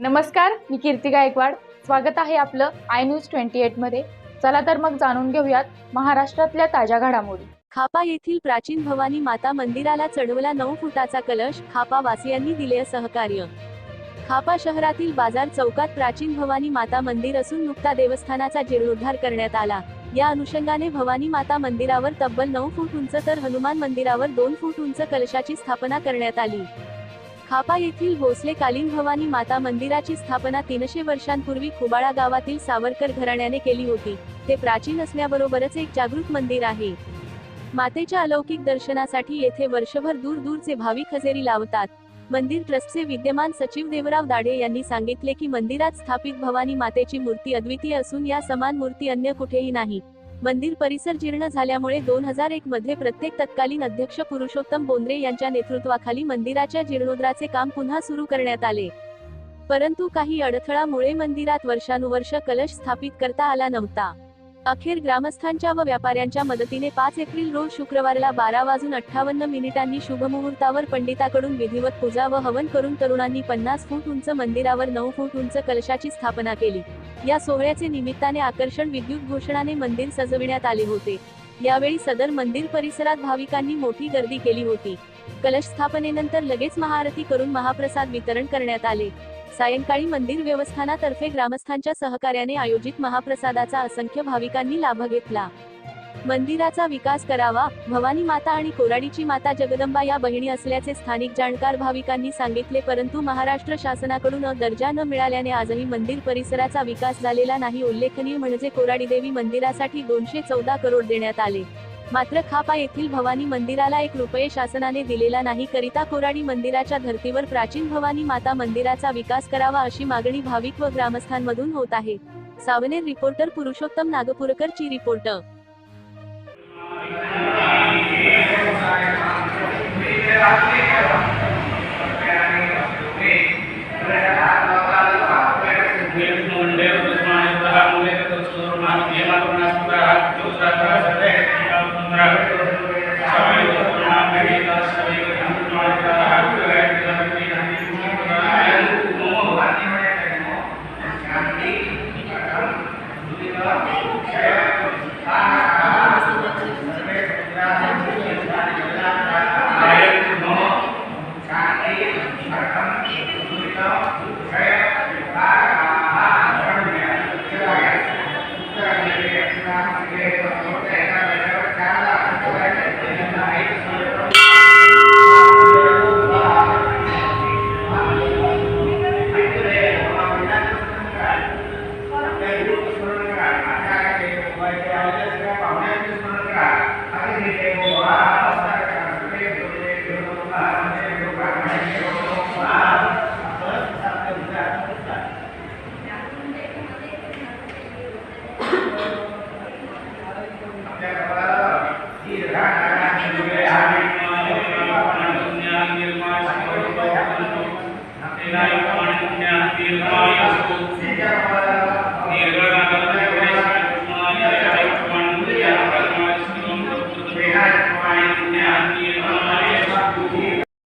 नमस्कार, मी कीर्ती गायकवाड. स्वागत आहे आपलं आय न्यूज 28 मध्ये. चला तर मग जाणून घेऊयात महाराष्ट्रातल्या ताज्या घडामोडी. खापा येथील प्राचीन भवानी माता मंदिराला चढवला 9 फुटाचा कलश, खापा वासियांनी दिले सहकार्य. खापा शहरातील बाजार चौकात प्राचीन भवानी माता मंदिर असून नुकता देवस्थानाचा जीर्णोद्धार करण्यात आला. या अनुषंगाने भवानी माता मंदिरावर तब्बल 9 फूट उंच तर हनुमान मंदिरावर 2 फूट उंच कलशाची स्थापना करण्यात आली. खापा येथील भोसलेकालीन भवानी माता मंदिराची स्थापना 300 वर्षांपूर्वी खुबाळा गावातील सावरकर घराण्याने केली होती. ते प्राचीन असण्याबरोबरच एक जागृत मंदिर आहे. मातेच्या अलौकिक दर्शनासाठी येथे वर्षभर दूरदूरचे भाविक हजेरी लावतात. मंदिर ट्रस्टचे विद्यमान सचिव देवराव दाढे यांनी सांगितले की मंदिरात स्थापित भवानी मातेची मूर्ती अद्वितीय असून या समान मूर्ती अन्य कुठेही नाही. मंदिर परिसर जीर्ण झाल्यामुळे 2001 मध्ये प्रत्येक तत्कालीन अध्यक्ष पुरुषोत्तम बोंद्रे यांच्या नेतृत्वाखाली मंदिराच्या जीर्णोद्धाराचे काम पुन्हा सुरू करण्यात आले. परंतु काही अडथळामुळे मंदिरात वर्षानुवर्ष कलश स्थापित करता आला नव्हता. अखेर ग्रामस्थांच्या व व्यापाऱ्यांच्या मदतीने 5 एप्रिल रोज शुक्रवारला 12:58 शुभमुहूर्तावर पंडिताकडून विधिवत पूजा व हवन करून तरुणांनी 50 फूट उंच मंदिरावर 9 फूट उंच कलशाची स्थापना केली. या सोहळ्याचे निमित्ताने आकर्षण विद्युत घोषणाने मंदिर सजविण्यात आले होते. यावेळी सदर मंदिर परिसरात भाविकांनी मोठी गर्दी केली होती. कलश स्थापनेनंतर लगेच महाआरती करून महाप्रसाद वितरण करण्यात आले. सायंकाळी मंदिर व्यवस्थानातर्फे ग्रामस्थांच्या सहकार्याने आयोजित महाप्रसादाचा असंख्य भाविकांनी लाभ घेतला. मंदिराचा विकास करावा. भवानी माता आणि कोराडीची माता जगदंबा या बहिणी असल्याचे स्थानिक जाणकार भाविकांनी सांगितले. परंतु महाराष्ट्र शासनाकडून दर्जा न मिळाल्याने आजही मंदिर परिसराचा विकास झालेला नाही. उल्लेखनीय म्हणजे कोराडी देवी मंदिरासाठी 214 करोड देण्यात आले, मात्र खापा येथील भवानी मंदिराला 1 रुपये शासनाने दिलेला नाही. करिता कोराडी मंदिराच्या धर्तीवर प्राचीन भवानी माता मंदिराचा विकास करावा अशी मागणी भाविक व ग्रामस्थांमधून होत आहे. सावनेर रिपोर्टर पुरुषोत्तम नागपूरकर ची रिपोर्ट. निर्माण